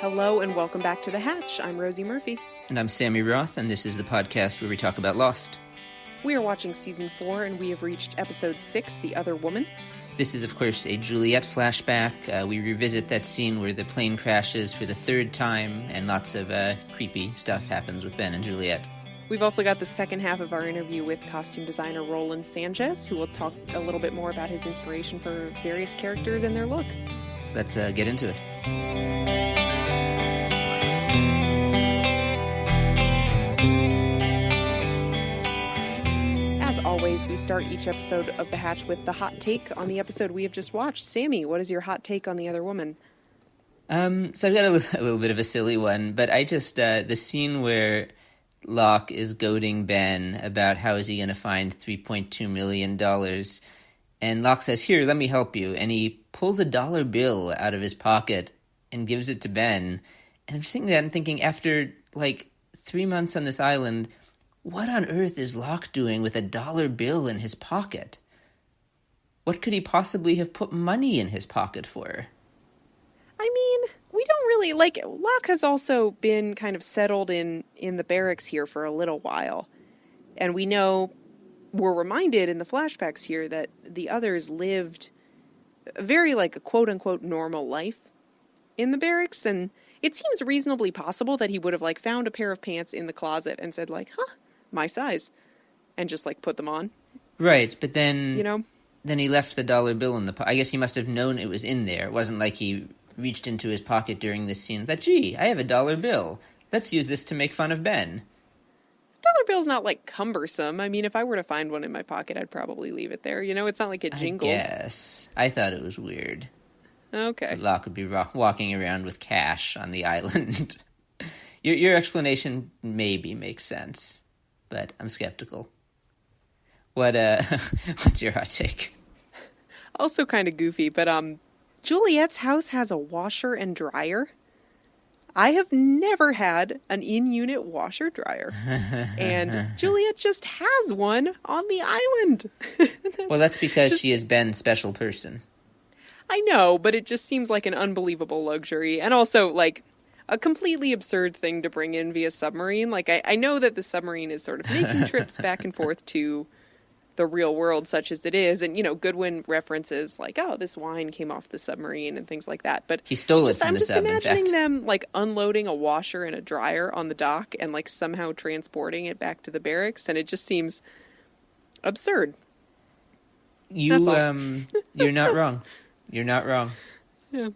Hello and welcome back to The Hatch. I'm Rosie Murphy. And I'm Sammy Roth, and this is the podcast where we talk about Lost. We are watching Season 4, and we have reached Episode 6, The Other Woman. This is, of course, a Juliet flashback. We revisit that scene where the plane crashes for the third time, and lots of creepy stuff happens with Ben and Juliet. We've also got the second half of our interview with costume designer Roland Sanchez, who will talk a little bit more about his inspiration for various characters and their look. Let's get into it. As always, we start each episode of The Hatch with the hot take on the episode we have just watched. Sammy, what is your hot take on The Other Woman? So I've got a little bit of a silly one, but I just, the scene where Locke is goading Ben about how is he going to find $3.2 million, and Locke says, "Here, let me help you," and he pulls a dollar bill out of his pocket and gives it to Ben, and I'm just thinking that and thinking, after, 3 months on this island, what on earth is Locke doing with a dollar bill in his pocket? What could he possibly have put money in his pocket for? I mean, we don't really, Locke has also been kind of settled in the barracks here for a little while. And we're reminded in the flashbacks here that the others lived very, a quote-unquote normal life in the barracks. And it seems reasonably possible that he would have, found a pair of pants in the closet and said, my size, and just, put them on. Right, but then, then he left the dollar bill in the pocket. I guess he must have known it was in there. It wasn't like he reached into his pocket during this scene and thought, gee, I have a dollar bill. Let's use this to make fun of Ben. Dollar bill's not, cumbersome. I mean, if I were to find one in my pocket, I'd probably leave it there. It's not like it jingles. Yes. I thought it was weird. Okay. Locke would be walking around with cash on the island. Your explanation maybe makes sense, but I'm skeptical. What's your hot take? Also kind of goofy, but Juliet's house has a washer and dryer. I have never had an in-unit washer dryer, and Juliet just has one on the island. That's because she is Ben's special person. I know, but it just seems like an unbelievable luxury, and also a completely absurd thing to bring in via submarine. I know that the submarine is sort of making trips back and forth to the real world, such as it is, and Goodwin references this wine came off the submarine and things like that. But he stole it from the sub. I'm just imagining them unloading a washer and a dryer on the dock and somehow transporting it back to the barracks, and it just seems absurd. You're not wrong. You're not wrong. Yeah.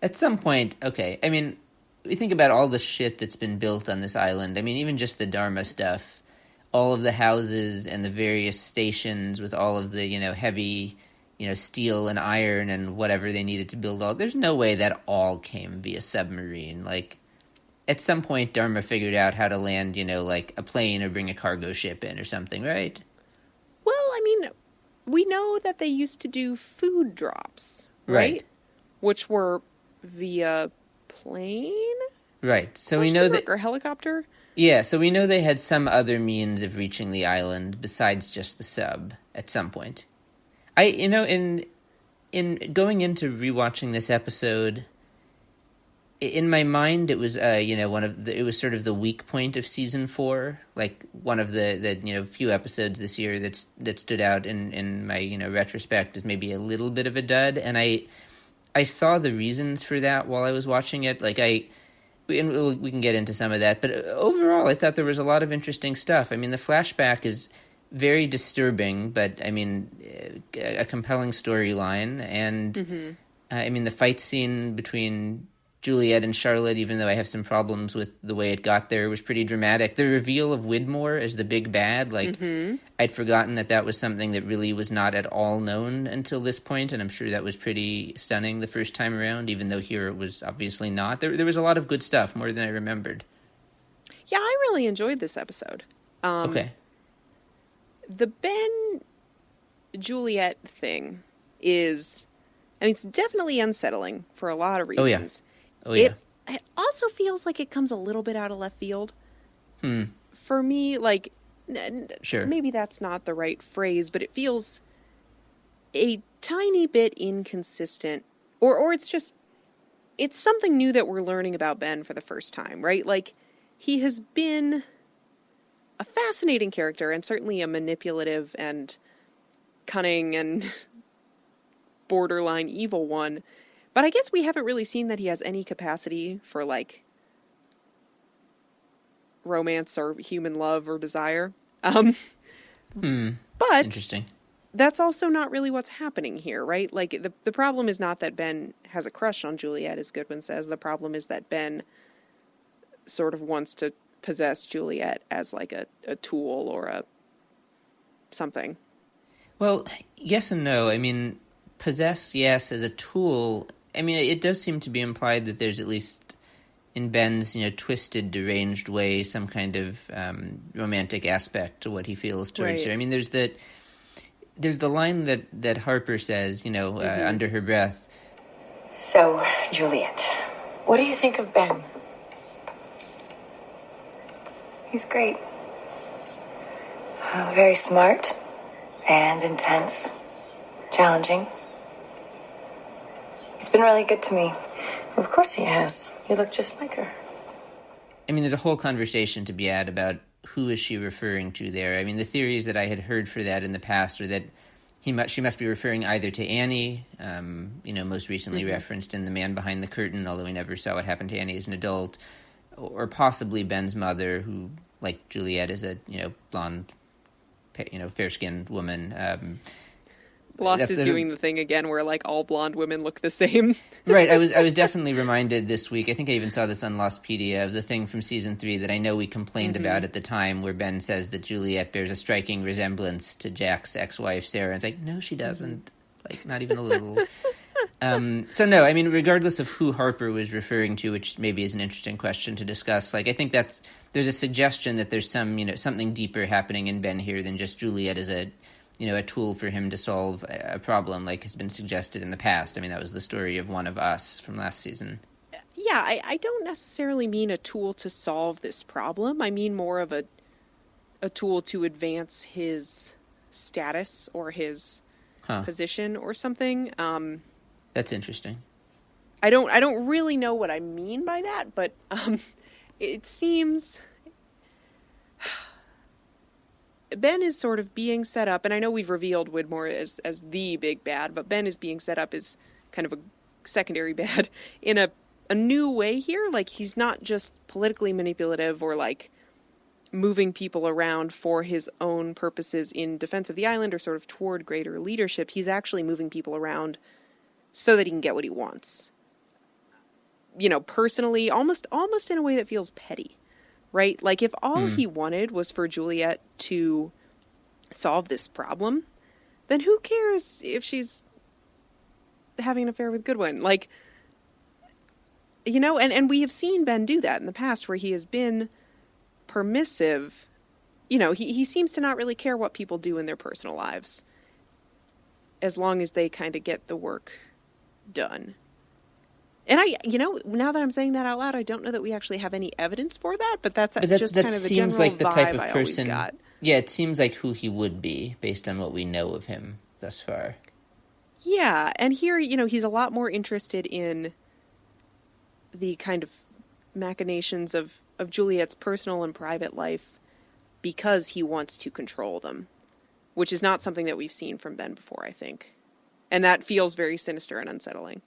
At some point, okay. I mean, we think about all the shit that's been built on this island. I mean, even just the Dharma stuff. All of the houses and the various stations with all of the, heavy, steel and iron and whatever they needed to build all. There's no way that all came via submarine. At some point, Dharma figured out how to land, a plane or bring a cargo ship in or something, right? Well, I mean, we know that they used to do food drops, right? Which were via plane? Right. So we know that... Or helicopter? Yeah, so we know they had some other means of reaching the island besides just the sub at some point. In going into rewatching this episode, in my mind it was it was sort of the weak point of season 4, one of the few episodes this year that stood out in my retrospect as maybe a little bit of a dud, and I saw the reasons for that while I was watching it. And we can get into some of that, but overall, I thought there was a lot of interesting stuff. I mean, the flashback is very disturbing, but I mean, a compelling storyline. And I mean, the fight scene between Juliet and Charlotte, even though I have some problems with the way it got there, was pretty dramatic. The reveal of Widmore as the big bad, I'd forgotten that was something that really was not at all known until this point, and I'm sure that was pretty stunning the first time around, even though here it was obviously not. There was a lot of good stuff, more than I remembered. Yeah, I really enjoyed this episode. Okay. The Ben-Juliet thing is... I mean, it's definitely unsettling for a lot of reasons. Oh, yeah. It also feels like it comes a little bit out of left field. For me, Sure. Maybe that's not the right phrase, but it feels a tiny bit inconsistent, or it's just it's something new that we're learning about Ben for the first time, right? Like, he has been a fascinating character and certainly a manipulative and cunning and borderline evil one. But I guess we haven't really seen that he has any capacity for, like, romance or human love or desire. But Interesting. That's also not really what's happening here, right? Like, the problem is not that Ben has a crush on Juliet, as Goodwin says. The problem is that Ben sort of wants to possess Juliet as, like, a tool or a something. Well, yes and no. I mean, possess, yes, as a tool. I mean, it does seem to be implied that there's at least, in Ben's, twisted, deranged way, some kind of romantic aspect to what he feels towards her. I mean, there's the line that Harper says, under her breath. So, Juliet, what do you think of Ben? He's great. Very smart and intense, challenging. He's been really good to me. Of course he has. You look just like her. I mean, there's a whole conversation to be had about who is she referring to there. I mean, the theories that I had heard for that in the past are that she must be referring either to Annie, most recently referenced in The Man Behind the Curtain, although we never saw what happened to Annie as an adult, or possibly Ben's mother, who, like Juliet, is a blonde, fair-skinned woman. Lost is doing the thing again where, like, all blonde women look the same. Right, I was definitely reminded this week, I think I even saw this on Lostpedia, of the thing from season 3 that I know we complained about at the time, where Ben says that Juliet bears a striking resemblance to Jack's ex-wife, Sarah. And it's like, no, she doesn't. Like, not even a little. So no, I mean, regardless of who Harper was referring to, which maybe is an interesting question to discuss, like, I think there's a suggestion that there's something deeper happening in Ben here than just Juliet as a tool for him to solve a problem, like has been suggested in the past. I mean, that was the story of One of Us from last season. Yeah, I don't necessarily mean a tool to solve this problem. I mean more of a tool to advance his status or his position or something. That's interesting. I don't really know what I mean by that, but it seems Ben is sort of being set up, and I know we've revealed Widmore as the big bad, but Ben is being set up as kind of a secondary bad in a new way here. Like, he's not just politically manipulative or, like, moving people around for his own purposes in defense of the island or sort of toward greater leadership. He's actually moving people around so that he can get what he wants. Personally, almost in a way that feels petty. Right? Like, if all he wanted was for Juliet to solve this problem, then who cares if she's having an affair with Goodwin? Like, and we have seen Ben do that in the past where he has been permissive. He seems to not really care what people do in their personal lives as long as they kind of get the work done. And now that I'm saying that out loud, I don't know that we actually have any evidence for that, but that's just kind of the general like the vibe type of I always person, got. Yeah, it seems like who he would be based on what we know of him thus far. Yeah, and here, he's a lot more interested in the kind of machinations of Juliet's personal and private life because he wants to control them, which is not something that we've seen from Ben before, I think. And that feels very sinister and unsettling.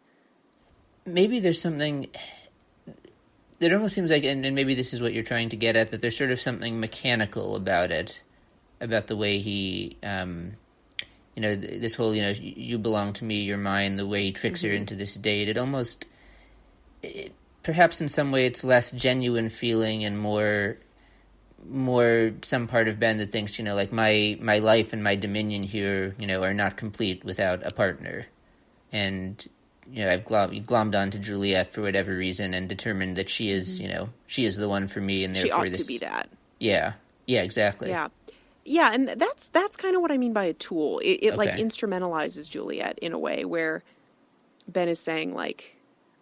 Maybe there's something that almost seems like, and maybe this is what you're trying to get at, that there's sort of something mechanical about it, about the way he, this whole, you belong to me, you're mine, the way he tricks her into this date. It almost, perhaps in some way it's less genuine feeling and more some part of Ben that thinks, like my life and my dominion here, are not complete without a partner. And I've glommed onto Juliet for whatever reason and determined that she is, she is the one for me, and therefore she ought to be that. Yeah, exactly. Yeah, and that's kind of what I mean by a tool. It like instrumentalizes Juliet in a way where Ben is saying, like,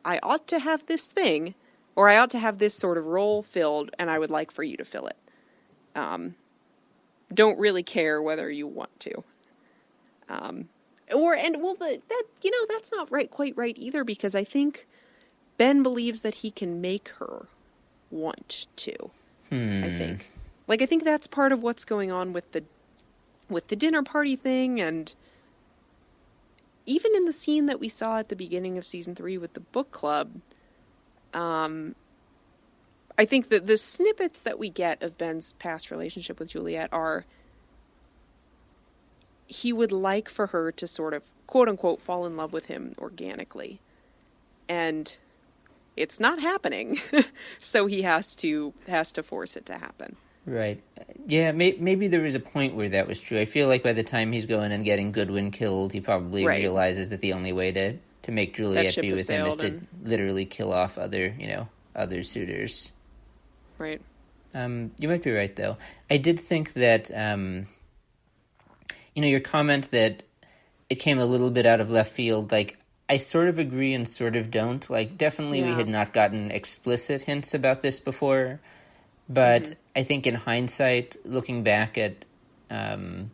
I ought to have this thing, or I ought to have this sort of role filled, and I would like for you to fill it. Don't really care whether you want to. That's not quite right either, because I think Ben believes that he can make her want to, I think. Like, I think that's part of what's going on with the dinner party thing, and even in the scene that we saw at the beginning of season 3 with the book club, I think that the snippets that we get of Ben's past relationship with Juliet are, he would like for her to sort of, quote unquote, fall in love with him organically. And it's not happening. So he has to force it to happen. Right. Yeah, maybe there was a point where that was true. I feel like by the time he's going and getting Goodwin killed, he probably realizes that the only way to make Juliet be with him is to literally kill off other suitors. Right. You might be right, though. I did think that, your comment that it came a little bit out of left field, like, I sort of agree and sort of don't. Like, definitely we had not gotten explicit hints about this before. But I think in hindsight, looking back at One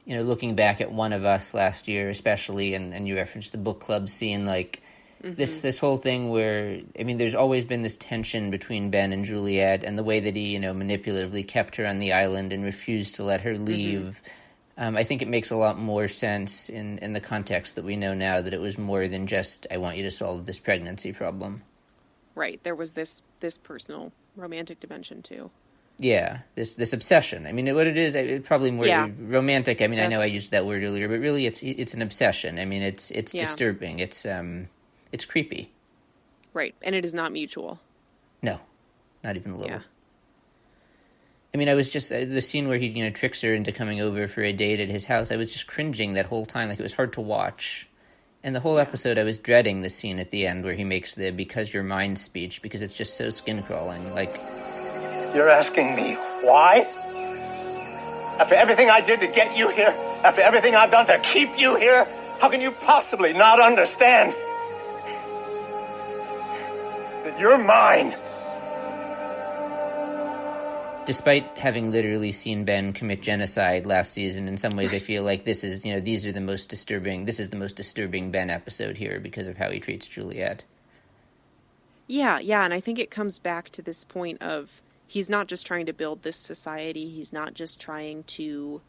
of Us last year, especially, and you referenced the book club scene, like this whole thing where, I mean, there's always been this tension between Ben and Juliet, and the way that he, manipulatively kept her on the island and refused to let her leave. I think it makes a lot more sense in the context that we know now that it was more than just, I want you to solve this pregnancy problem. Right. There was this personal romantic dimension too. Yeah, this obsession. I mean, what it is, probably more romantic. I mean, I know I used that word earlier, but really, it's an obsession. I mean, it's disturbing. It's creepy. Right, and it is not mutual. No, not even a little. Yeah. I mean, I was just the scene where he tricks her into coming over for a date at his house. I was just cringing that whole time. Like, it was hard to watch. And the whole episode, I was dreading the scene at the end where he makes the "because you're mine" speech, because it's just so skin-crawling. Like, you're asking me why? After everything I did to get you here, after everything I've done to keep you here, how can you possibly not understand that you're mine? Despite having literally seen Ben commit genocide last season, in some ways I feel like this is, this is the most disturbing Ben episode here because of how he treats Juliet. Yeah, and I think it comes back to this point of, he's not just trying to build this society, he's not just trying to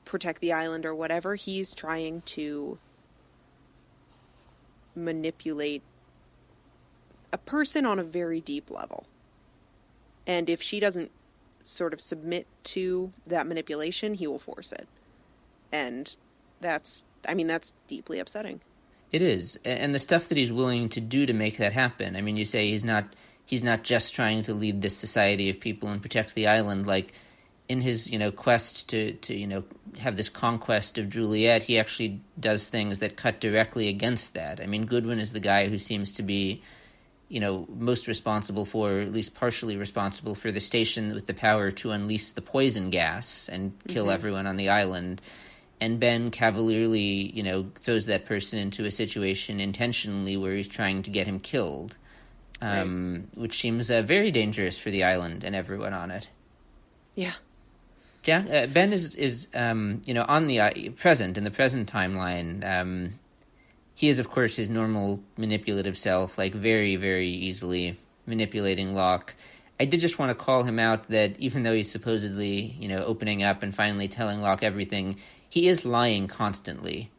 protect the island or whatever, he's trying to manipulate a person on a very deep level. And if she doesn't sort of submit to that manipulation, he will force it. And that's deeply upsetting. It is. And the stuff that he's willing to do to make that happen. I mean, you say he's not just trying to lead this society of people and protect the island. Like, in his, quest to have this conquest of Juliet, he actually does things that cut directly against that. I mean, Goodwin is the guy who seems to be, most responsible for, or at least partially responsible for, the station with the power to unleash the poison gas and kill everyone on the island. And Ben cavalierly, throws that person into a situation intentionally where he's trying to get him killed, which seems very dangerous for the island and everyone on it. Yeah. Ben is on the present, in the present timeline. He is, of course, his normal manipulative self, like very, very easily manipulating Locke. I did just want to call him out that even though he's supposedly, opening up and finally telling Locke everything, he is lying constantly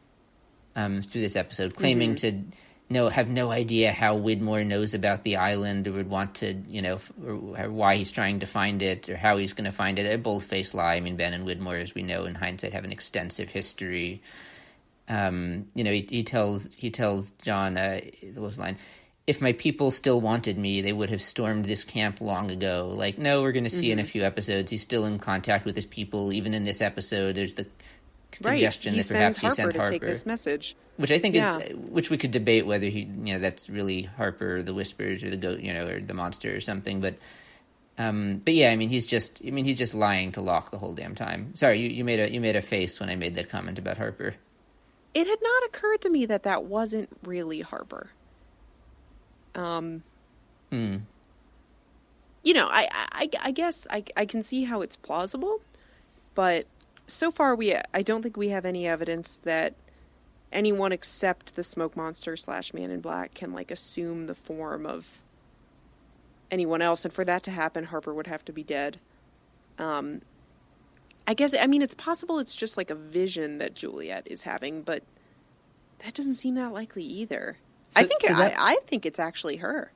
through this episode, claiming to have no idea how Widmore knows about the island or would want to, or why he's trying to find it or how he's going to find it. A bold-faced lie. I mean, Ben and Widmore, as we know in hindsight, have an extensive history. He tells John, what was the line? If my people still wanted me, they would have stormed this camp long ago. Like, no, we're going to see in a few episodes he's still in contact with his people. Even in this episode, there's the suggestion that perhaps he sent Harper to take this message, which I think is, which we could debate whether he, that's really Harper, or the Whispers, or the goat, or the monster or something. But yeah, I mean, he's just lying to Locke the whole damn time. Sorry, you made a face when I made that comment about Harper. It had not occurred to me that wasn't really Harper. I guess I can see how it's plausible, but so far I don't think we have any evidence that anyone except the smoke monster / man in black can, like, assume the form of anyone else. And for that to happen, Harper would have to be dead. I guess, I mean, it's possible it's just like a vision that Juliet is having, but that doesn't seem that likely either. I think it's actually her.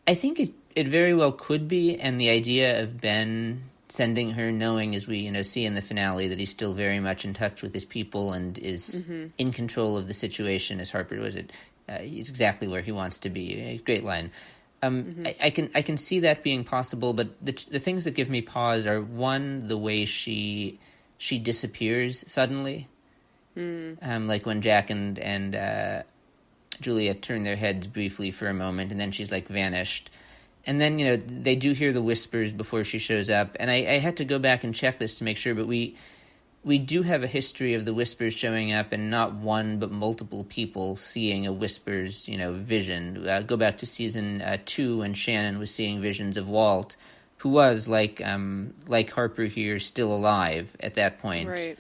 I think it very well could be, and the idea of Ben sending her, knowing, as we see in the finale, that he's still very much in touch with his people and is in control of the situation, as Harper was it. He's exactly where he wants to be. Great line. I can see that being possible, but the things that give me pause are, one, the way she disappears suddenly, like when Jack and Juliet turn their heads briefly for a moment, and then she's like vanished. And then they do hear the whispers before she shows up, and I had to go back and check this to make sure, but we do have a history of the whispers showing up and not one but multiple people seeing a whispers, vision. Go back to season 2 when Shannon was seeing visions of Walt, who was, like Harper here, still alive at that point. Right.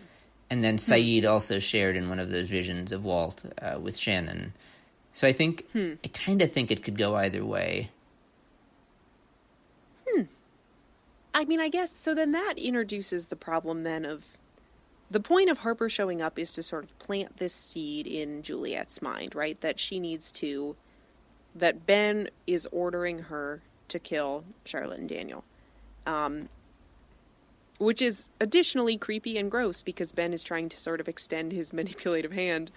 And then Saeed also shared in one of those visions of Walt with Shannon. So I kind of think it could go either way. I mean, I guess, so then that introduces the problem then of, the point of Harper showing up is to sort of plant this seed in Juliet's mind, right? That she needs to, that Ben is ordering her to kill Charlotte and Daniel. Which is additionally creepy and gross, because Ben is trying to sort of extend his manipulative hand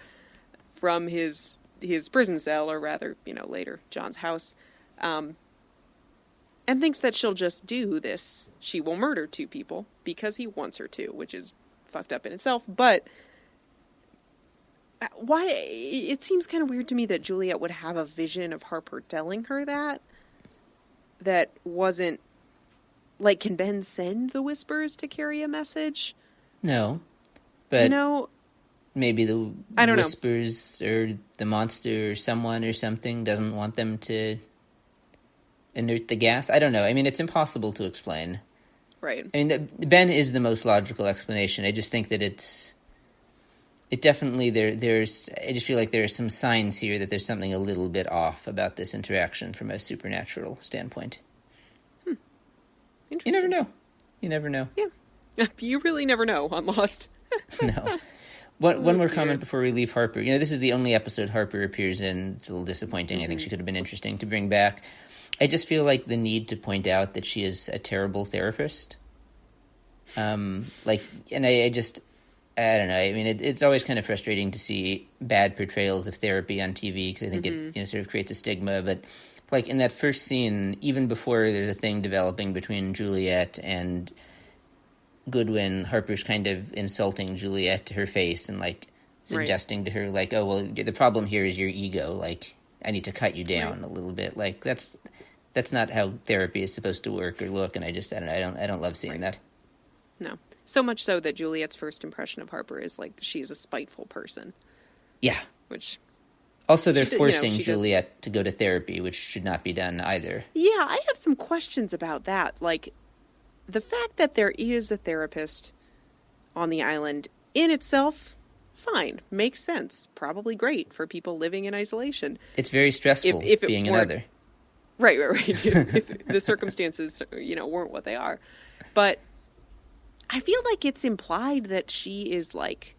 from his prison cell, or rather, later, John's house, and thinks that she'll just do this. She will murder 2 people because he wants her to, which is fucked up in itself. But why? It seems kind of weird to me that Juliet would have a vision of Harper telling her that wasn't, like, can Ben send the whispers to carry a message? No, but maybe the I don't whispers or the monster or someone or something doesn't want them to inert the gas. I don't know. I mean, it's impossible to explain. Right. I mean, Ben is the most logical explanation. I just think that it definitely, there's, I just feel like there are some signs here that there's something a little bit off about this interaction from a supernatural standpoint. Interesting. You never know. You never know. Yeah. You really never know on Lost. No. One more comment before we leave Harper. This is the only episode Harper appears in. It's a little disappointing. I think she could have been interesting to bring back. I just feel like the need to point out that she is a terrible therapist. And I don't know. I mean, it's always kind of frustrating to see bad portrayals of therapy on TV, because I think it sort of creates a stigma. But like in that first scene, even before there's a thing developing between Juliet and Goodwin, Harper's kind of insulting Juliet to her face and like suggesting to her, like, oh, well, the problem here is your ego. Like, I need to cut you down a little bit. Like, that's not how therapy is supposed to work or look. And I don't love seeing that. No. So much so that Juliet's first impression of Harper is like, she's a spiteful person. Yeah. Which... Also, they're forcing Juliet to go to therapy, which should not be done either. Yeah, I have some questions about that. Like, the fact that there is a therapist on the island in itself, fine, makes sense. Probably great for people living in isolation. It's very stressful if being another. Right. If the circumstances, weren't what they are. But I feel like it's implied that she is, like,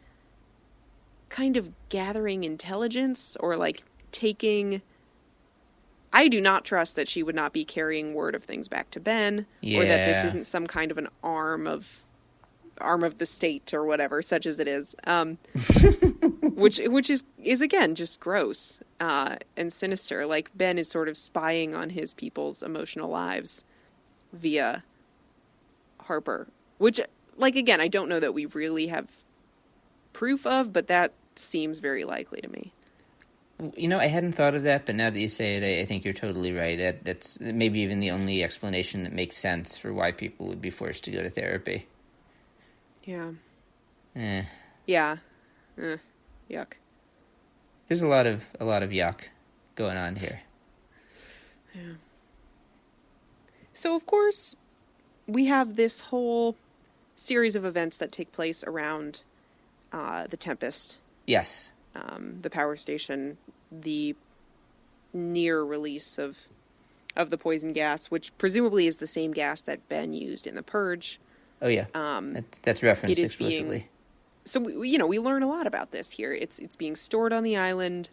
kind of gathering intelligence, or like taking, I do not trust that she would not be carrying word of things back to Ben, or that this isn't some kind of an arm of the state or whatever, such as it is, which is again just gross and sinister. Like, Ben is sort of spying on his people's emotional lives via Harper, which, like, again, I don't know that we really have proof of, but that seems very likely to me. I hadn't thought of that, but now that you say it, I think you're totally right. That's maybe even the only explanation that makes sense for why people would be forced to go to therapy. Yeah. Yeah. Yuck. There's a lot of yuck going on here. Yeah. So, of course, we have this whole series of events that take place around the Tempest. Yes. the power station the near release of the poison gas, which presumably is the same gas that Ben used in the Purge. Oh yeah, that's referenced it is explicitly. So we learn a lot about this here. It's being stored on the island,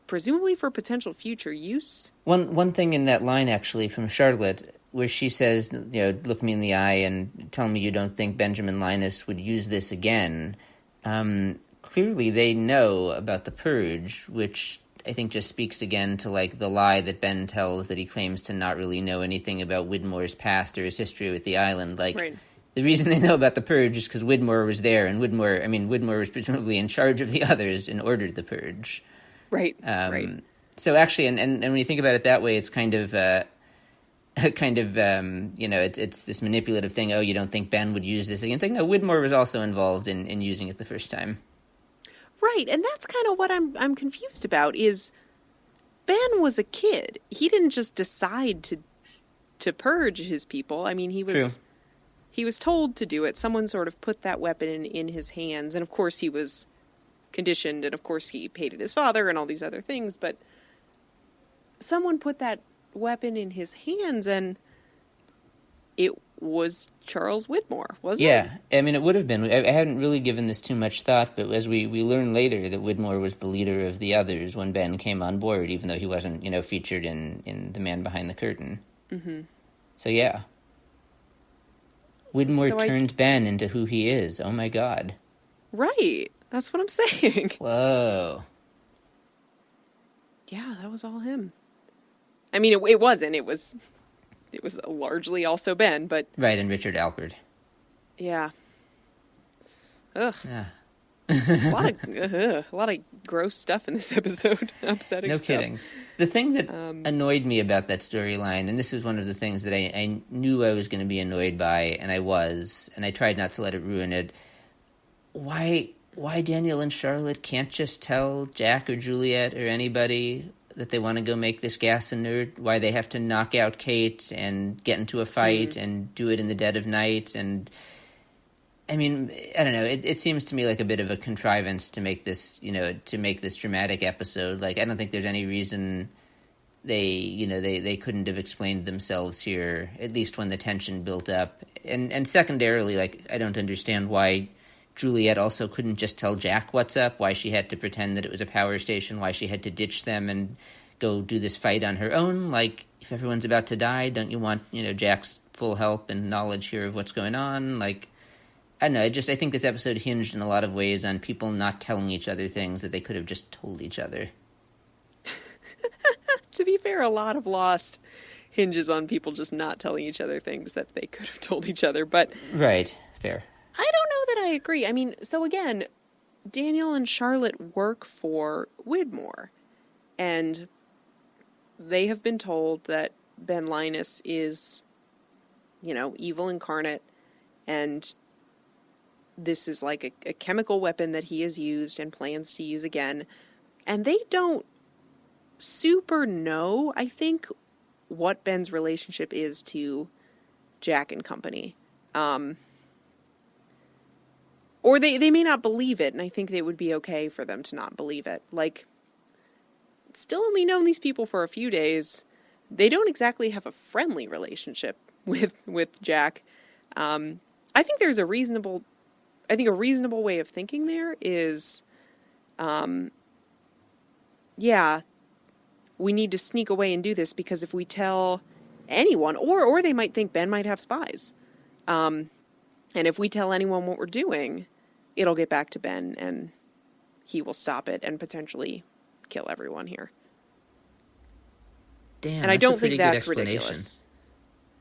presumably for potential future use. One thing in that line actually from Charlotte, where she says, look me in the eye and tell me you don't think Benjamin Linus would use this again. Clearly they know about the Purge, which I think just speaks again to like the lie that Ben tells that he claims to not really know anything about Widmore's past or his history with the island. Like, right. The reason they know about the Purge is because Widmore was there, and Widmore was presumably in charge of the others and ordered the Purge. Right, right. So actually, and when you think about it that way, it's kind of, it's this manipulative thing. Oh, you don't think Ben would use this again? It's like, no, Widmore was also involved in using it the first time. Right, and that's kind of what I'm confused about. Is Ben was a kid. He didn't just decide to purge his people. I mean, he was. True. He was told to do it. Someone sort of put that weapon in his hands. And of course he was conditioned. And of course he hated his father and all these other things. But someone put that weapon in his hands and it was Charles Widmore, wasn't it? Yeah. I mean, it would have been. I hadn't really given this too much thought. But as we learn later that Widmore was the leader of the others when Ben came on board, even though he wasn't, featured in The Man Behind the Curtain. Mm-hmm. So yeah. Widmore turned Ben into who he is. Oh, my God. Right. That's what I'm saying. Whoa. Yeah, that was all him. I mean, it wasn't. It was largely also Ben, but... Right, and Richard Alpert. Yeah. Ugh. Yeah. a lot of gross stuff in this episode. Upsetting No stuff. kidding. The thing that annoyed me about that storyline, and this is one of the things that I knew I was going to be annoyed by, and I tried not to let it ruin it. Why Daniel and Charlotte can't just tell Jack or Juliet or anybody that they want to go make this gas inert? Why they have to knock out Kate and get into a fight and do it in the dead of night? And I mean, I don't know. It seems to me like a bit of a contrivance to make this, to make this dramatic episode. Like, I don't think there's any reason they couldn't have explained themselves here, at least when the tension built up. And secondarily, like, I don't understand why Juliet also couldn't just tell Jack what's up, why she had to pretend that it was a power station, why she had to ditch them and go do this fight on her own. Like, if everyone's about to die, don't you want, Jack's full help and knowledge here of what's going on? Like, I don't know, I think this episode hinged in a lot of ways on people not telling each other things that they could have just told each other. To be fair, a lot of Lost hinges on people just not telling each other things that they could have told each other, but... Right, fair. I don't know that I agree. I mean, so again, Daniel and Charlotte work for Widmore, and they have been told that Ben Linus is, evil incarnate, and this is like a chemical weapon that he has used and plans to use again. And they don't super know, I think, what Ben's relationship is to Jack and company. Or they may not believe it, and I think it would be okay for them to not believe it. Like, still only known these people for a few days. They don't exactly have a friendly relationship with Jack. I think there's a reasonable way of thinking there is, we need to sneak away and do this because if we tell anyone, or they might think Ben might have spies. And if we tell anyone what we're doing, it'll get back to Ben and he will stop it and potentially kill everyone here. Damn, and I don't think that's ridiculous.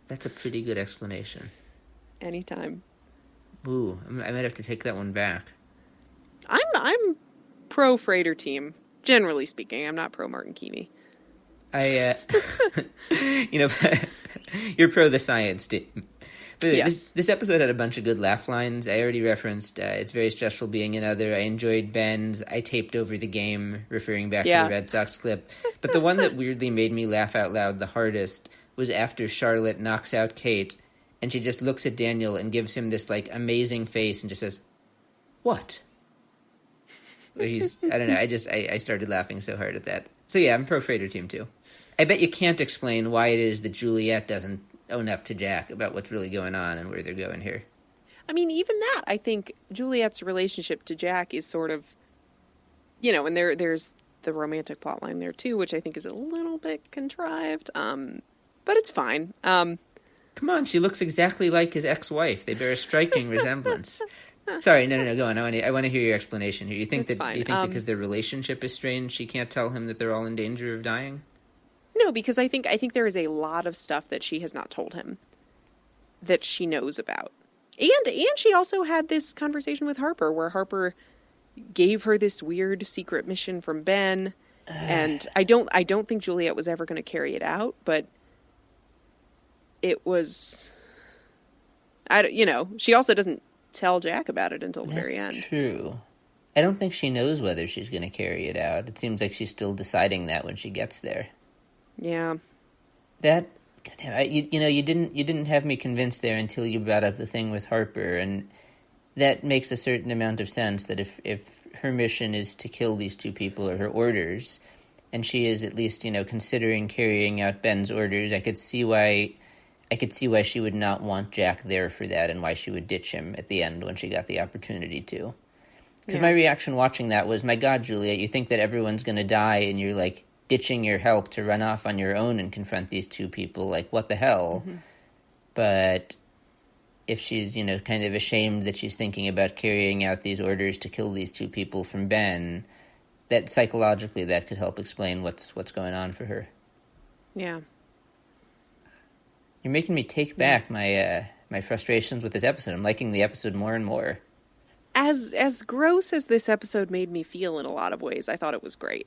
That's a pretty good explanation. Anytime. Ooh, I might have to take that one back. I'm pro Frater team, generally speaking. I'm not pro Martin Keamy. You're pro the science team. But yes. This episode had a bunch of good laugh lines. I already referenced it's very stressful being another. I enjoyed Ben's I taped over the game, referring back to the Red Sox clip. But the one that weirdly made me laugh out loud the hardest was after Charlotte knocks out Kate, and she just looks at Daniel and gives him this, like, amazing face and just says, "What?" where he's, I don't know, I started laughing so hard at that. So yeah, I'm pro Freighter Team too. I bet you can't explain why it is that Juliet doesn't own up to Jack about what's really going on and where they're going here. I mean, even that, I think Juliet's relationship to Jack is sort of, you know, and there's the romantic plotline there too, which I think is a little bit contrived, but it's fine. Come on, she looks exactly like his ex-wife. They bear a striking resemblance. Sorry, no, go on. I want to hear your explanation here. You think It's fine. You think because their relationship is strained, she can't tell him that they're all in danger of dying? No, because I think there is a lot of stuff that she has not told him that she knows about. And she also had this conversation with Harper where Harper gave her this weird secret mission from Ben, and I don't think Juliet was ever going to carry it out, but it was, she also doesn't tell Jack about it until the very end. That's true. I don't think she knows whether she's going to carry it out. It seems like she's still deciding that when she gets there. Yeah. That, goddamn, you didn't have me convinced there until you brought up the thing with Harper, and that makes a certain amount of sense. That if her mission is to kill these two people, or her orders, and she is at least considering carrying out Ben's orders, I could see why she would not want Jack there for that, and why she would ditch him at the end when she got the opportunity to. Because my reaction watching that was, my God, Juliet, you think that everyone's going to die, and you're like ditching your help to run off on your own and confront these two people, like, what the hell? Mm-hmm. But if she's, kind of ashamed that she's thinking about carrying out these orders to kill these two people from Ben, that psychologically that could help explain what's going on for her. Yeah. You're making me take back my frustrations with this episode. I'm liking the episode more and more. As gross as this episode made me feel in a lot of ways, I thought it was great.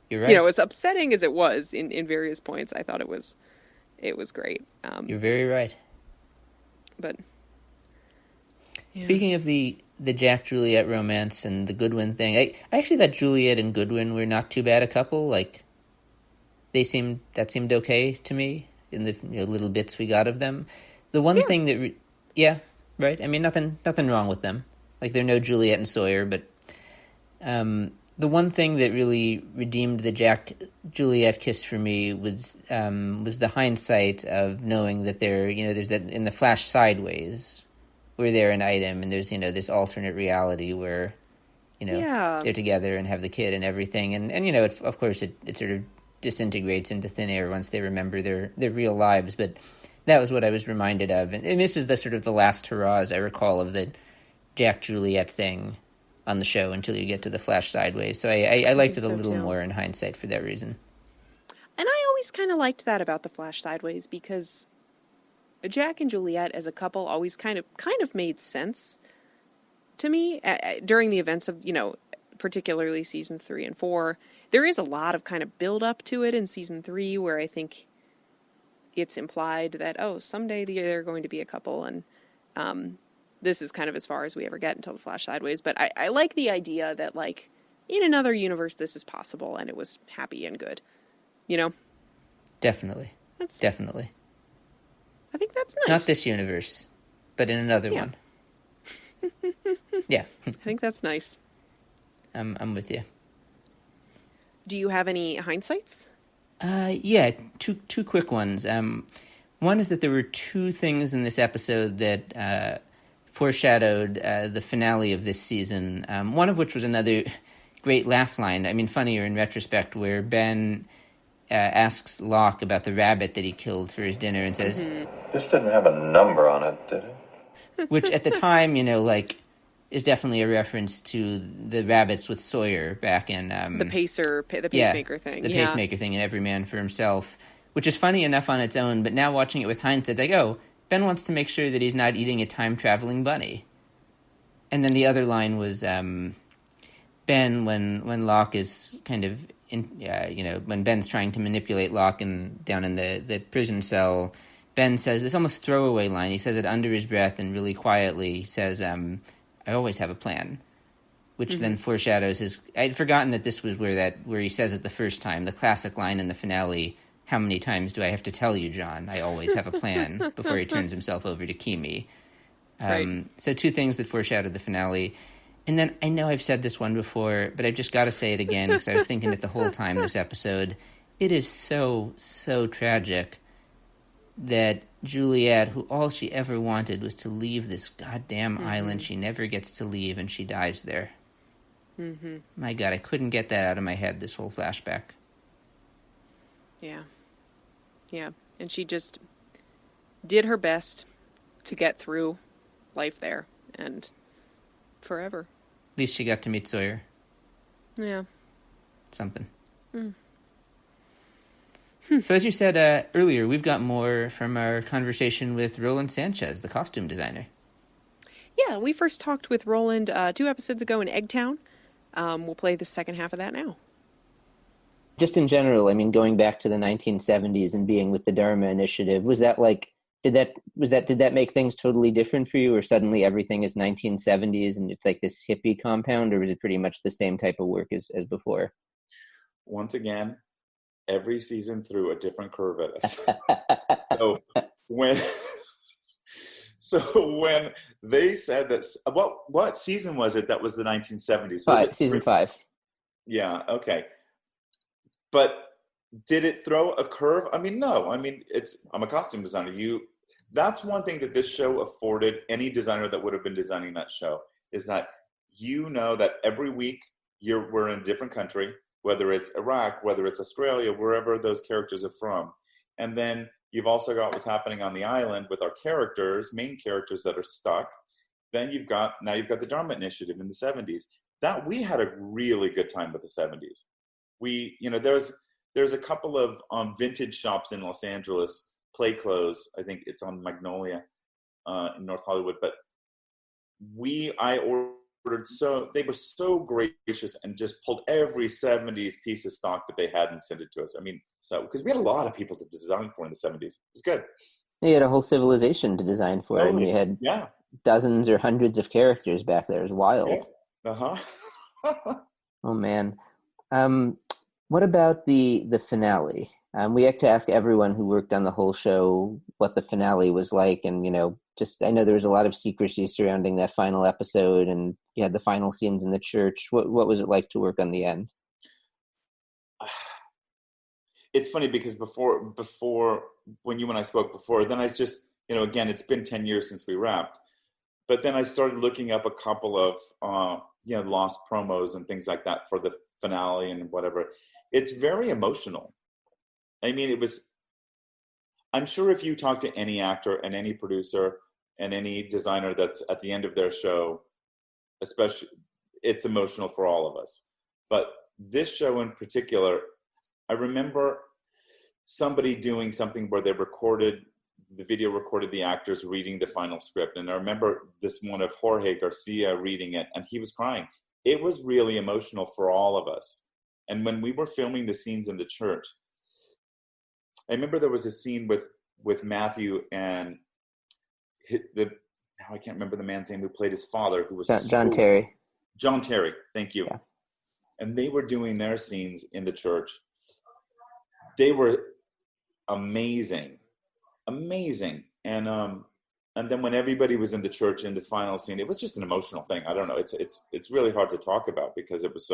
You're right. As upsetting as it was in various points, I thought it was great. You're very right. But yeah. Speaking of the Jack-Juliet romance and the Goodwin thing, I actually thought Juliet and Goodwin were not too bad a couple. Like, that seemed okay to me in the little bits we got of them. The one thing that, right? I mean, nothing wrong with them. Like, they're no Juliet and Sawyer, but the one thing that really redeemed the Jack-Juliet kiss for me was the hindsight of knowing that there's that in the flash sideways where they're an item, and there's, this alternate reality where, they're together and have the kid and everything. And of course, it sort of disintegrates into thin air once they remember their real lives. But that was what I was reminded of. And this is the sort of the last hurrah, as I recall, of the Jack-Juliet thing on the show until you get to the flash sideways. So I liked it a little more in hindsight for that reason. And I always kind of liked that about the flash sideways, because Jack and Juliet as a couple always kind of made sense to me during the events of, particularly seasons 3 and 4. There is a lot of kind of build up to it in season 3 where I think it's implied that, someday they're going to be a couple, and this is kind of as far as we ever get until the flash sideways. But I like the idea that, like, in another universe this is possible and it was happy and good. Definitely. Definitely. I think that's nice. Not this universe, but in another one. Yeah. I think that's nice. I'm with you. Do you have any hindsights? Yeah, two quick ones. One is that there were two things in this episode that foreshadowed the finale of this season, one of which was another great laugh line. I mean, funnier in retrospect, where Ben asks Locke about the rabbit that he killed for his dinner and says, "This didn't have a number on it, did it?" Which at the time, is definitely a reference to the rabbits with Sawyer back in... the pacemaker thing. The pacemaker thing in Every Man for Himself, which is funny enough on its own, but now watching it with hindsight, it's like, Ben wants to make sure that he's not eating a time-traveling bunny. And then the other line was Ben, when Locke is kind of, when Ben's trying to manipulate Locke down in the prison cell, Ben says this almost throwaway line. He says it under his breath and really quietly. He says, "I always have a plan," which then foreshadows his... I'd forgotten that this was where he says it the first time, the classic line in the finale, "How many times do I have to tell you, John? I always have a plan," before he turns himself over to Kimi. Right. So two things that foreshadowed the finale. And then I know I've said this one before, but I've just got to say it again because I was thinking it the whole time this episode. It is so, so tragic that Juliet, who all she ever wanted was to leave this goddamn island, she never gets to leave and she dies there. Mm-hmm. My God, I couldn't get that out of my head, this whole flashback. Yeah. Yeah. And she just did her best to get through life there and forever. At least she got to meet Sawyer. Yeah. Something. So as you said earlier, we've got more from our conversation with Roland Sanchez, the costume designer. Yeah, we first talked with Roland 2 episodes ago in Eggtown. We'll play the second half of that now. Just in general, I mean, going back to the 1970s and being with the Dharma Initiative, was that like, did that make things totally different for you, or suddenly everything is 1970s and it's like this hippie compound, or was it pretty much the same type of work as before? Once again, every season threw a different curve at us. So when they said that, what season was it that was the 1970s? Season 5. Yeah, okay. But did it throw a curve? I mean, no. I mean, I'm a costume designer. That's one thing that this show afforded any designer that would have been designing that show, is that you know that every week we're in a different country, whether it's Iraq, whether it's Australia, wherever those characters are from. And then you've also got what's happening on the island with our main characters that are stuck. Then you've got the Dharma Initiative in the 70s. That we had a really good time with the 70s. There's a couple of vintage shops in Los Angeles, play clothes. I think it's on Magnolia in North Hollywood. But I ordered, so they were so gracious and just pulled every 70s piece of stock that they had and sent it to us. I mean, so because we had a lot of people to design for in the 70s. It was good. You had a whole civilization to design for. Oh, I mean, you had dozens or hundreds of characters back there. It was wild. Yeah. Uh-huh. Oh, man. What about the finale? We have to ask everyone who worked on the whole show what the finale was like. And, I know there was a lot of secrecy surrounding that final episode, and you had the final scenes in the church. What was it like to work on the end? It's funny because before when you and I spoke before, then I just, again, it's been 10 years since we wrapped. But then I started looking up a couple of, lost promos and things like that for the finale and whatever. It's very emotional. I mean, I'm sure if you talk to any actor and any producer and any designer that's at the end of their show, especially, it's emotional for all of us. But this show in particular, I remember somebody doing something where the video recorded the actors reading the final script. And I remember this one of Jorge Garcia reading it, and he was crying. It was really emotional for all of us. And when we were filming the scenes in the church, I remember there was a scene with Matthew and I can't remember the man's name who played his father, who was John Terry. John Terry, thank you. Yeah. And they were doing their scenes in the church. They were amazing. And then when everybody was in the church in the final scene, it was just an emotional thing. I don't know. It's really hard to talk about because it was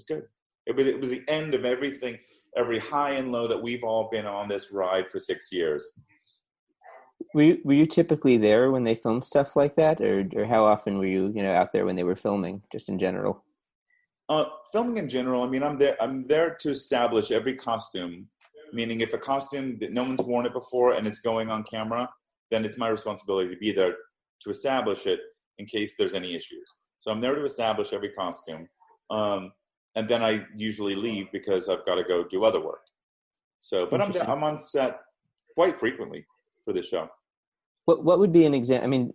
good. It was the end of everything, every high and low that we've all been on this ride for 6 years. Were you typically there when they filmed stuff like that, or how often were you out there when they were filming, just in general? Filming in general, I mean, I'm there to establish every costume. Meaning, if a costume that no one's worn it before and it's going on camera, then it's my responsibility to be there to establish it in case there's any issues. So I'm there to establish every costume, and then I usually leave because I've got to go do other work. So, but I'm on set quite frequently for this show. What would be an example? I mean,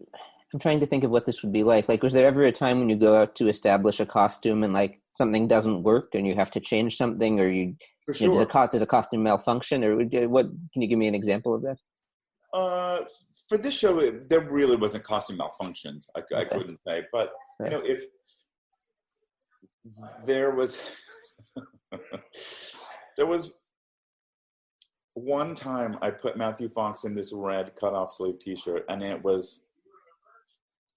I'm trying to think of what this would be like. Like, was there ever a time when you go out to establish a costume and like something doesn't work and you have to change something, or For sure. does a costume malfunction, or what? Can you give me an example of that? For this show, there really wasn't costume malfunctions. I couldn't say, but if there was, there was one time I put Matthew Fox in this red cutoff sleeve T-shirt, and it was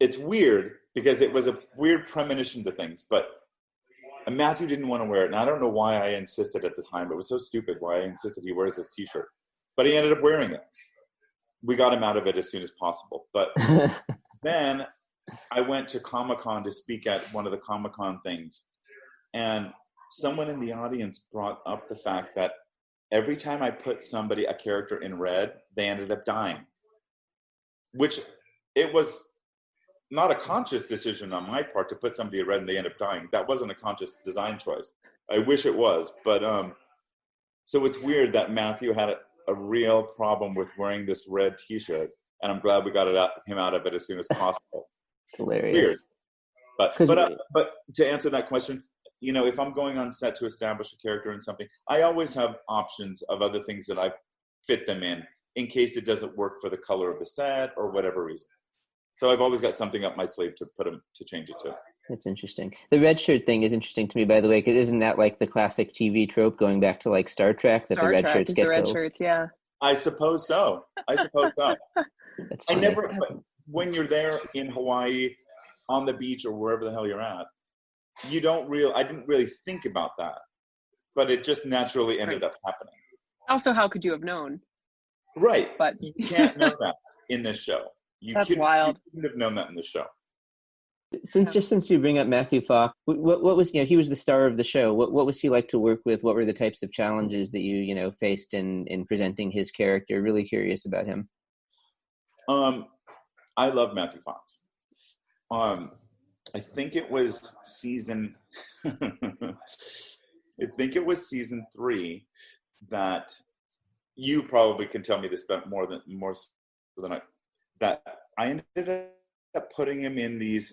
it's weird because it was a weird premonition to things, but Matthew didn't want to wear it. And I don't know why I insisted at the time. It was so stupid why I insisted he wears this t-shirt. But he ended up wearing it. We got him out of it as soon as possible. But then I went to Comic-Con to speak at one of the Comic-Con things. And someone in the audience brought up the fact that every time I put a character in red, they ended up dying. Which it was not a conscious decision on my part to put somebody in red and they end up dying. That wasn't a conscious design choice. I wish it was. But so it's weird that Matthew had a real problem with wearing this red t-shirt. And I'm glad we got him out of it as soon as possible. It's hilarious. Weird. But to answer that question, if I'm going on set to establish a character in something, I always have options of other things that I fit them in case it doesn't work for the color of the set or whatever reason. So I've always got something up my sleeve to change it to. That's interesting. The red shirt thing is interesting to me, by the way, because isn't that like the classic TV trope going back to like Star Trek that the red shirts get killed? Shirts, yeah. I suppose so. That's but when you're there in Hawaii, on the beach or wherever the hell you're at, I didn't really think about that, but it just naturally ended up happening. Also, how could you have known? Right. But you can't know that in this show. That's wild. You couldn't have known that in this show. Since you bring up Matthew Falk, what was, he was the star of the show. What was he like to work with? What were the types of challenges that you faced in presenting his character? Really curious about him. I love Matthew Fox. I think it was season 3 that you probably can tell me this more so than that I ended up putting him in these.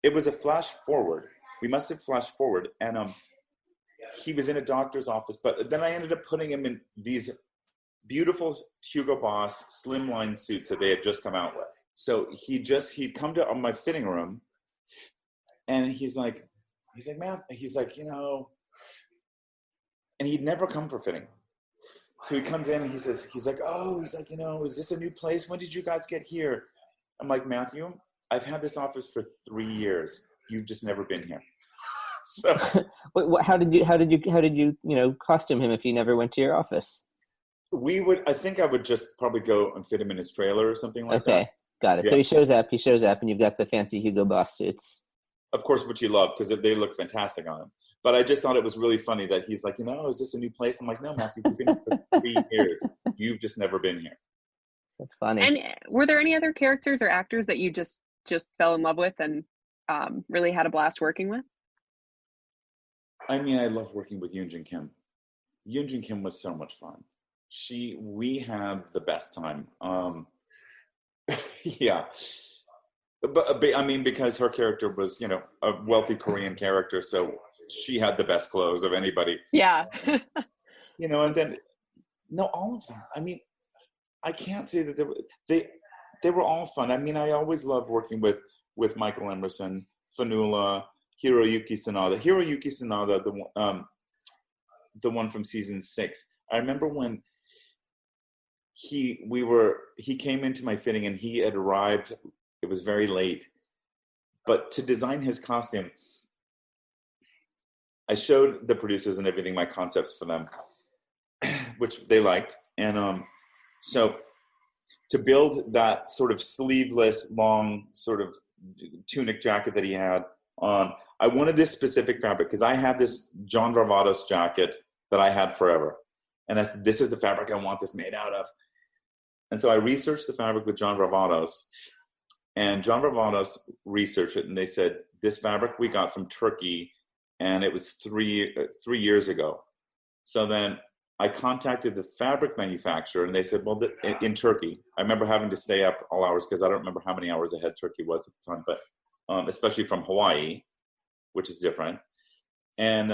It was a flash forward. We must have flashed forward, and he was in a doctor's office. But then I ended up putting him in these beautiful Hugo Boss slimline suits that they had just come out with. So he'd come to my fitting room, and he's like, Matt, and he'd never come for fitting. So he comes in and he's like, is this a new place? When did you guys get here? I'm like, Matthew, I've had this office for 3 years. You've just never been here. So how did you costume him if he never went to your office? I think I would just probably go and fit him in his trailer or something like that. Okay, got it. Yeah. So he shows up and you've got the fancy Hugo Boss suits. Of course, which you love because they look fantastic on him. But I just thought it was really funny that he's like, is this a new place? I'm like, no, Matthew, we've been here for 3 years. You've just never been here. That's funny. And were there any other characters or actors that you just fell in love with and really had a blast working with? I mean, I love working with Yoonjin Kim. Yoonjin Kim was so much fun. We had the best time. Yeah. But I mean, because her character was, a wealthy Korean character, so she had the best clothes of anybody. Yeah. And then, all of them. I mean, I can't say that they were all fun. I mean, I always loved working with Michael Emerson, Fanula, Hiroyuki Sanada. Hiroyuki Sanada, the one from season 6. I remember when he came into my fitting and he had arrived. It was very late, but to design his costume, I showed the producers and everything my concepts for them, which they liked. And so to build that sort of sleeveless, long sort of tunic jacket that he had on, I wanted this specific fabric because I had this John Varvatos jacket that I had forever. And I said, this is the fabric I want this made out of. And so I researched the fabric with John Varvatos. And John Varvatos researched it, and they said, this fabric we got from Turkey, and it was 3 years ago. So then I contacted the fabric manufacturer, and they said, well, in Turkey. I remember having to stay up all hours because I don't remember how many hours ahead Turkey was at the time, but especially from Hawaii, which is different. And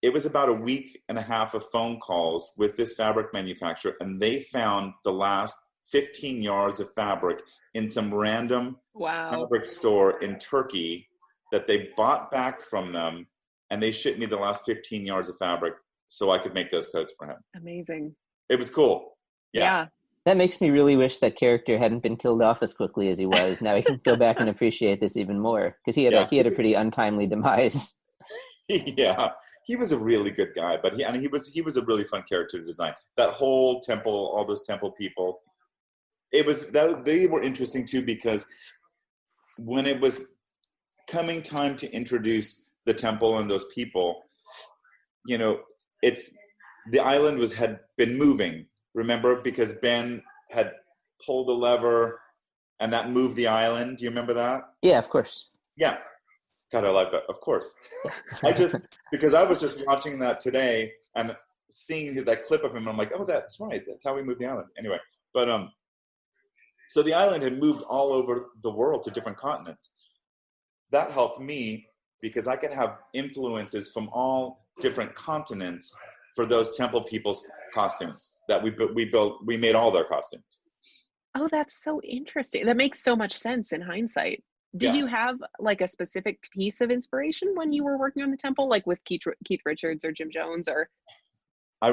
it was about a week and a half of phone calls with this fabric manufacturer, and they found the last 15 yards of fabric in some random fabric store in Turkey that they bought back from them, and they shipped me the last 15 yards of fabric so I could make those coats for him. Amazing. It was cool. Yeah. That makes me really wish that character hadn't been killed off as quickly as he was. Now I can go back and appreciate this even more because he had a pretty untimely demise. Yeah, he was a really good guy, but he was a really fun character to design. That whole temple, all those temple people, they were interesting too because when it was coming time to introduce the temple and those people, the island had been moving. Remember, because Ben had pulled the lever and that moved the island. Do you remember that? Yeah, of course. Yeah. God, I like that. Of course. Because I was just watching that today and seeing that clip of him, and I'm like, oh, that's right. That's how we moved the island. Anyway, but so the island had moved all over the world to different continents. That helped me because I could have influences from all different continents for those temple people's costumes that we made all their costumes. Oh, that's so interesting. That makes so much sense in hindsight. Did you have like a specific piece of inspiration when you were working on the temple, like with Keith Richards or Jim Jones? Or I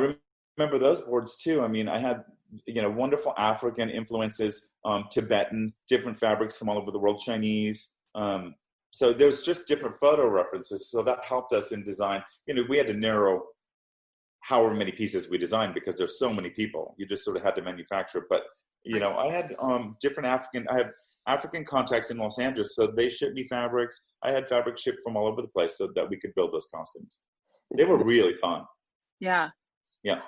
remember those boards too. I mean, I had wonderful African influences, Tibetan, different fabrics from all over the world, Chinese. So there's just different photo references. So that helped us in design. We had to narrow however many pieces we designed because there's so many people. You just sort of had to manufacture. But I had I have African contacts in Los Angeles, so they shipped me fabrics. I had fabric shipped from all over the place so that we could build those costumes. They were really fun. Yeah. Yeah.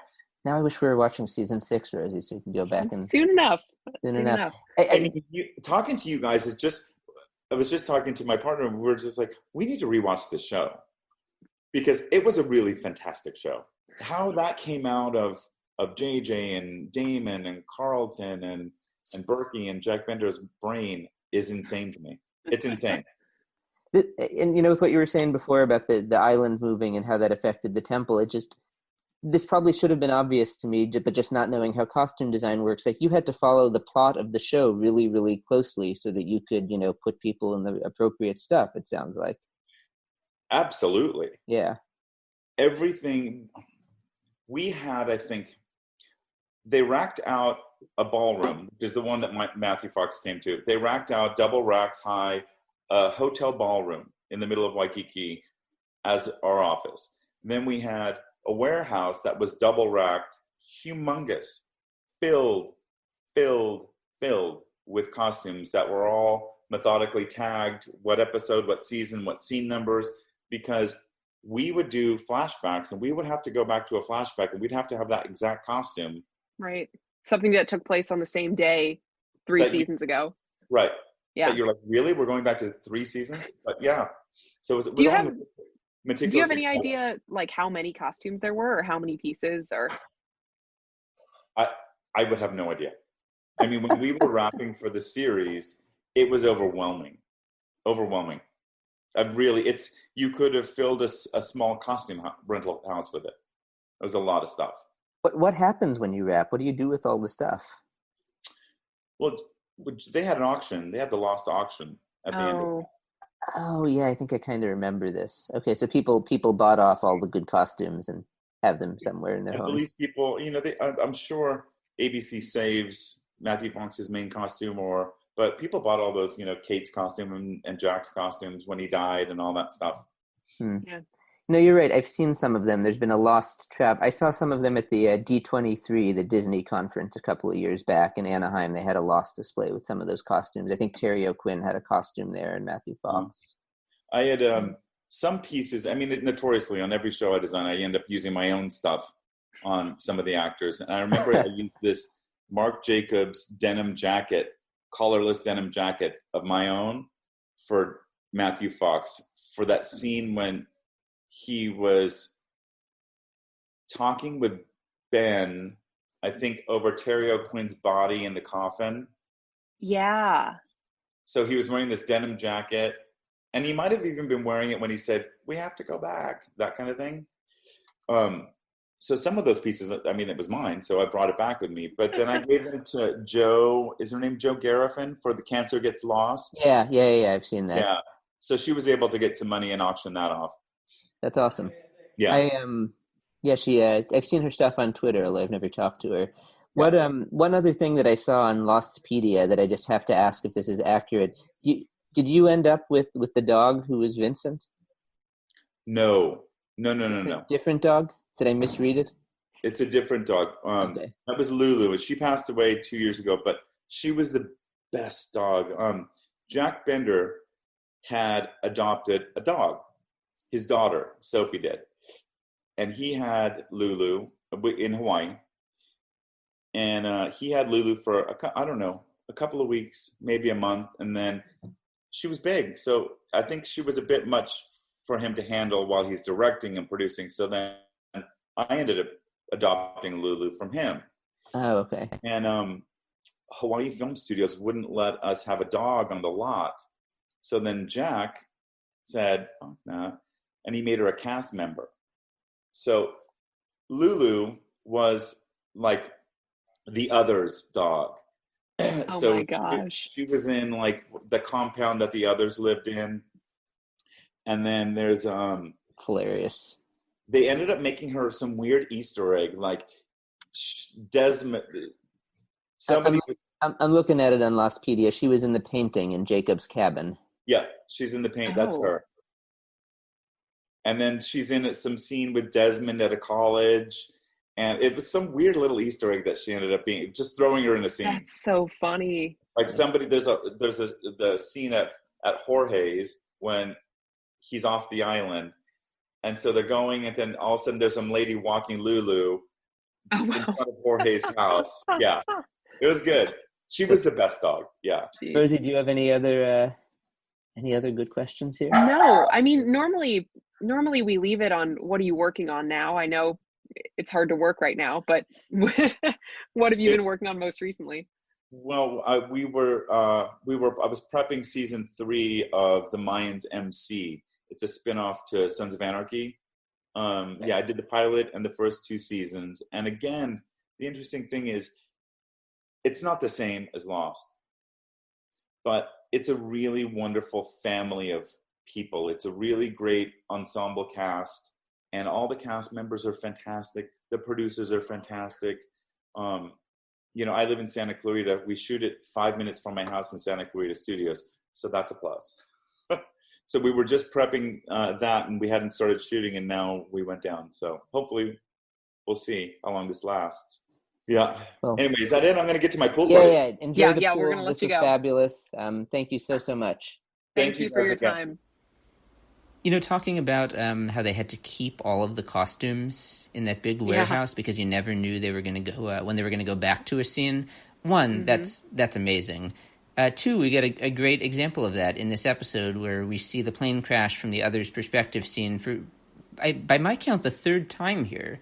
Now I wish we were watching season 6, Rosie, so we can go back and soon enough. Talking to you guys is just. I was just talking to my partner, and we were just like, we need to rewatch this show because it was a really fantastic show. How that came out of JJ and Damon and Carlton and Berkey and Jack Bender's brain is insane to me. It's insane. And with what you were saying before about the island moving and how that affected the temple, this probably should have been obvious to me, but just not knowing how costume design works, like you had to follow the plot of the show really, really closely so that you could, put people in the appropriate stuff, it sounds like. Absolutely. Yeah. Everything we had, I think, they racked out a ballroom, which is the one that Matthew Fox came to. They racked out double racks high, a hotel ballroom in the middle of Waikiki as our office. And then we had a warehouse that was double racked, humongous, filled with costumes that were all methodically tagged, what episode, what season, what scene numbers, because we would do flashbacks and we would have to go back to a flashback and we'd have to have that exact costume. Right. Something that took place on the same day 3 seasons ago. Right. Yeah. That you're like, really? We're going back to 3 seasons? But yeah. So it was Do you have any idea like how many costumes there were or how many pieces or? I would have no idea. I mean, when we were wrapping for the series, it was overwhelming. You could have filled a small costume rental house with it. It was a lot of stuff. What happens when you wrap? What do you do with all the stuff? Well, they had an auction. They had the lost auction at the end of it. Oh, yeah, I think I kind of remember this. Okay, so people bought off all the good costumes and have them somewhere in their homes. I believe people, I'm sure ABC saves Matthew Fox's main costume, but people bought all those, Kate's costume and Jack's costumes when he died and all that stuff. Yeah. No, you're right. I've seen some of them. There's been a lost trap. I saw some of them at the D23, the Disney conference a couple of years back in Anaheim. They had a lost display with some of those costumes. I think Terry O'Quinn had a costume there and Matthew Fox. I had some pieces. I mean, notoriously on every show I design, I end up using my own stuff on some of the actors. And I remember I used this Marc Jacobs denim jacket, collarless denim jacket of my own for Matthew Fox for that scene when he was talking with Ben, I think, over Terry O'Quinn's body in the coffin. Yeah. So he was wearing this denim jacket, and he might have even been wearing it when he said, "We have to go back," that kind of thing. So some of those pieces, I mean, it was mine, so I brought it back with me. But then I gave them to Jo, is her name Jo Garifin, for The Cancer Gets Lost? Yeah, I've seen that. Yeah. So she was able to get some money and auction that off. That's awesome. Yeah. I've seen her stuff on Twitter, although I've never talked to her. One other thing that I saw on Lostpedia that I just have to ask if this is accurate. Did you end up with the dog who was Vincent? No. Different dog? Did I misread it? It's a different dog. Okay. That was Lulu, and she passed away 2 years ago, but she was the best dog. Jack Bender had adopted a dog. His daughter, Sophie, did. And he had Lulu in Hawaii. And he had Lulu for, a couple of weeks, maybe a month. And then she was big. So I think she was a bit much for him to handle while he's directing and producing. So then I ended up adopting Lulu from him. Oh, okay. And Hawaii Film Studios wouldn't let us have a dog on the lot. So then Jack said, "Oh, nah," and he made her a cast member. So Lulu was like the others' dog. Oh So my gosh. she was in like the compound that the others lived in. And then there's It's hilarious. they ended up making her some weird Easter egg, like Desmond. Somebody, I'm looking at it on Lostpedia. She was in the painting in Jacob's cabin. yeah, she's in the paint. That's Oh. her. And then she's in some scene with Desmond at a college, and it was some weird little Easter egg that she ended up being, just throwing her in a scene. That's so funny. Like somebody, there's the scene at Jorge's when he's off the island, and so they're going, and then all of a sudden there's some lady walking Lulu Oh, in wow. front of Jorge's house. Yeah, it was good. She was the best dog. Yeah. Rosie, do you have any other good questions here? No, I mean, normally we leave it on what are you working on now? I know it's hard to work right now, but what have you been working on most recently? Well, I was prepping season 3 of the Mayans MC. It's a spinoff to Sons of Anarchy. I did the pilot and the first 2 seasons. And again, the interesting thing is, it's not the same as Lost, but it's a really wonderful family of people. It's a really great ensemble cast, and all the cast members are fantastic. The producers are fantastic. I live in Santa Clarita. We shoot it 5 minutes from my house in Santa Clarita Studios, so that's a plus. So we were just prepping that, and we hadn't started shooting, and now we went down. So hopefully we'll see how long this lasts. Yeah. Well, anyway, is that it? I'm going to get to my pool party. Yeah. Enjoy the pool. We're gonna let this you was go. fabulous. Thank you so much. Thank you for guys your again. time. Talking about how they had to keep all of the costumes in that big warehouse because you never knew they were going to go when they were going to go back to a scene. One, that's amazing. 2, we get a great example of that in this episode where we see the plane crash from the other's perspective scene for, by my count, the 3rd time here.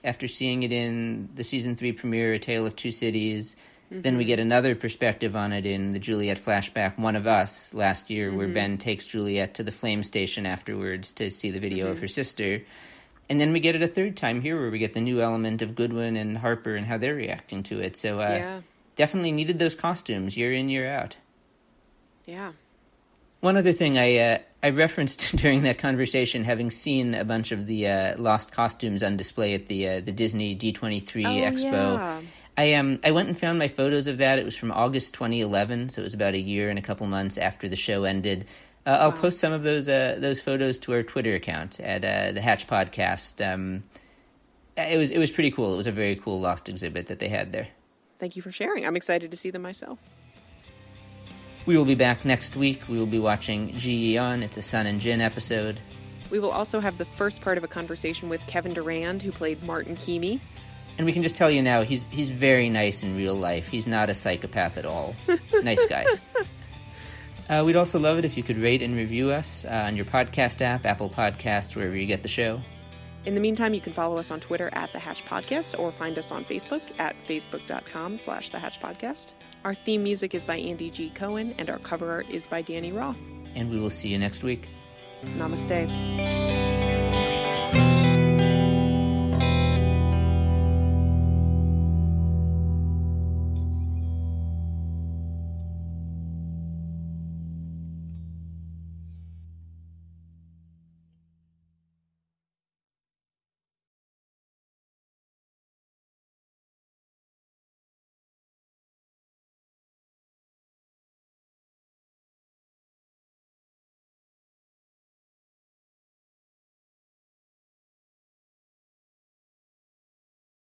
After seeing it in the season 3 premiere, A Tale of Two Cities, then we get another perspective on it in the Juliet flashback, One of Us, last year, where Ben takes Juliet to the flame station afterwards to see the video of her sister. And then we get it a 3rd time here where we get the new element of Goodwin and Harper and how they're reacting to it. So definitely needed those costumes year in, year out. Yeah. One other thing I referenced during that conversation, having seen a bunch of the Lost costumes on display at the Disney D23 Expo. Yeah. I went and found my photos of that. It was from August 2011, so it was about a year and a couple months after the show ended. I'll post some of those photos to our Twitter account at the Hatch Podcast. It was pretty cool. It was a very cool Lost exhibit that they had there. Thank you for sharing. I'm excited to see them myself. We will be back next week. We will be watching Ji Yeon. It's a Sun and Jin episode. We will also have the first part of a conversation with Kevin Durand, who played Martin Keamy. And we can just tell you now, he's very nice in real life. He's not a psychopath at all. Nice guy. We'd also love it if you could rate and review us on your podcast app, Apple Podcasts, wherever you get the show. In the meantime, you can follow us on Twitter at The Hatch Podcast or find us on Facebook at facebook.com/The Hatch Podcast. Our theme music is by Andy G. Cohen and our cover art is by Danny Roth. And we will see you next week. Namaste.